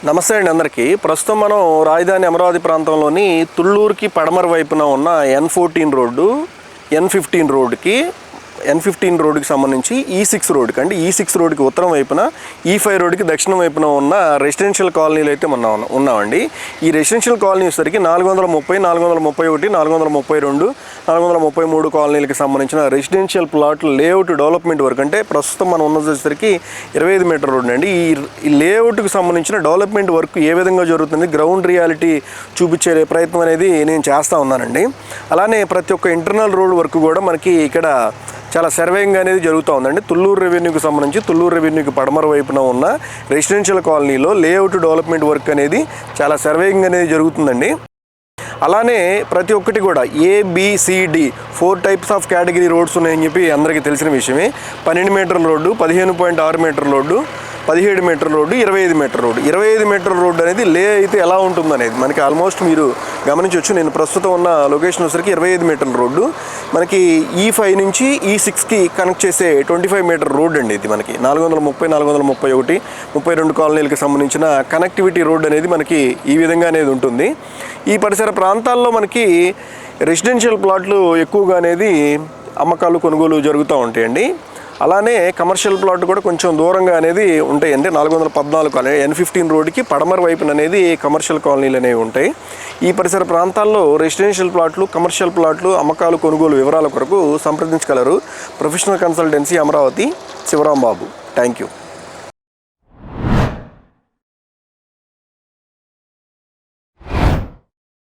నమస్తే అండి అందరికీ. ప్రస్తుతం మనం రాజధాని అమరావతి ప్రాంతంలోని తుళ్ళూరుకి పడమర వైపున ఉన్న N14 రోడ్డు N15 రోడ్డుకి N15 రోడ్డుకి సంబంధించి E6 రోడ్డుకి అంటే E6 రోడ్డుకి ఉత్తరం వైపున E5 రోడ్డుకి దక్షిణం వైపున ఉన్న రెసిడెన్షియల్ కాలనీలు అయితే ఉన్నామండి. ఈ రెసిడెన్షియల్ కాలనీ వచ్చేసరికి 430, 431, 432, 433 కాలనీలకి సంబంధించిన రెసిడెన్షియల్ ప్లాట్లు లేఅవుట్ డెవలప్మెంట్ వర్క్. అంటే ప్రస్తుతం మనం ఉన్నది వచ్చేసరికి 25 మీటర్ రోడ్డు అండి. ఈ లేఅవుట్కి సంబంధించిన డెవలప్మెంట్ వర్క్ ఏ విధంగా జరుగుతుంది, గ్రౌండ్ రియాలిటీ చూపించే ప్రయత్నం అనేది నేను చేస్తూ ఉన్నానండి. అలానే ప్రతి ఒక్క ఇంటర్నల్ రోడ్ వర్క్ కూడా మనకి ఇక్కడ చాలా సర్వేయింగ్ అనేది జరుగుతూ ఉందండి. తుళ్ళూరు రెవెన్యూకి సంబంధించి తుళ్ళూరు రెవెన్యూకి పడమర వైపున ఉన్న రెసిడెన్షియల్ కాలనీలో లేఅవుట్ డెవలప్మెంట్ వర్క్ అనేది చాలా సర్వేయింగ్ అనేది జరుగుతుందండి. అలానే ప్రతి ఒక్కటి కూడా ABCD 4 types of category roads ఉన్నాయని చెప్పి అందరికీ తెలిసిన విషయమే. 12 మీటర్ల రోడ్డు, 15.6 మీటర్ల రోడ్డు, 17 మీటర్ల రోడ్డు, 25 మీటర్ల రోడ్డు. 25 మీటర్ల రోడ్డు అనేది లే అయితే ఎలా ఉంటుందనేది మనకి ఆల్మోస్ట్ మీరు గమనించవచ్చు. నేను ప్రస్తుతం ఉన్న లొకేషన్ వచ్చరికి 25 మీటర్ల రోడ్డు మనకి E5 నుంచి E6కి కనెక్ట్ చేసే 25 మీటర్ రోడ్ అండి. ఇది మనకి 430, 431, 32 కాలనీలకు సంబంధించిన కనెక్టివిటీ రోడ్ అనేది మనకి ఈ విధంగా అనేది ఉంటుంది. ఈ పరిసర ప్రాంతాల్లో మనకి రెసిడెన్షియల్ ప్లాట్లు ఎక్కువగా అనేది అమ్మకాలు కొనుగోలు జరుగుతూ ఉంటాయండి. అలానే కమర్షియల్ ప్లాట్ కూడా కొంచెం దూరంగా అనేది ఉంటాయండి. 414 కాలనీ N15 రోడ్డుకి పడమర వైపున అనేది కమర్షియల్ కాలనీలు అనేవి ఉంటాయి. ఈ పరిసర ప్రాంతాల్లో రెసిడెన్షియల్ ప్లాట్లు, కమర్షియల్ ప్లాట్లు అమ్మకాలు కొనుగోలు వివరాల కొరకు సంప్రదించగలరు. Professional consultancy Amaravati, Sivarambabu. Thank you.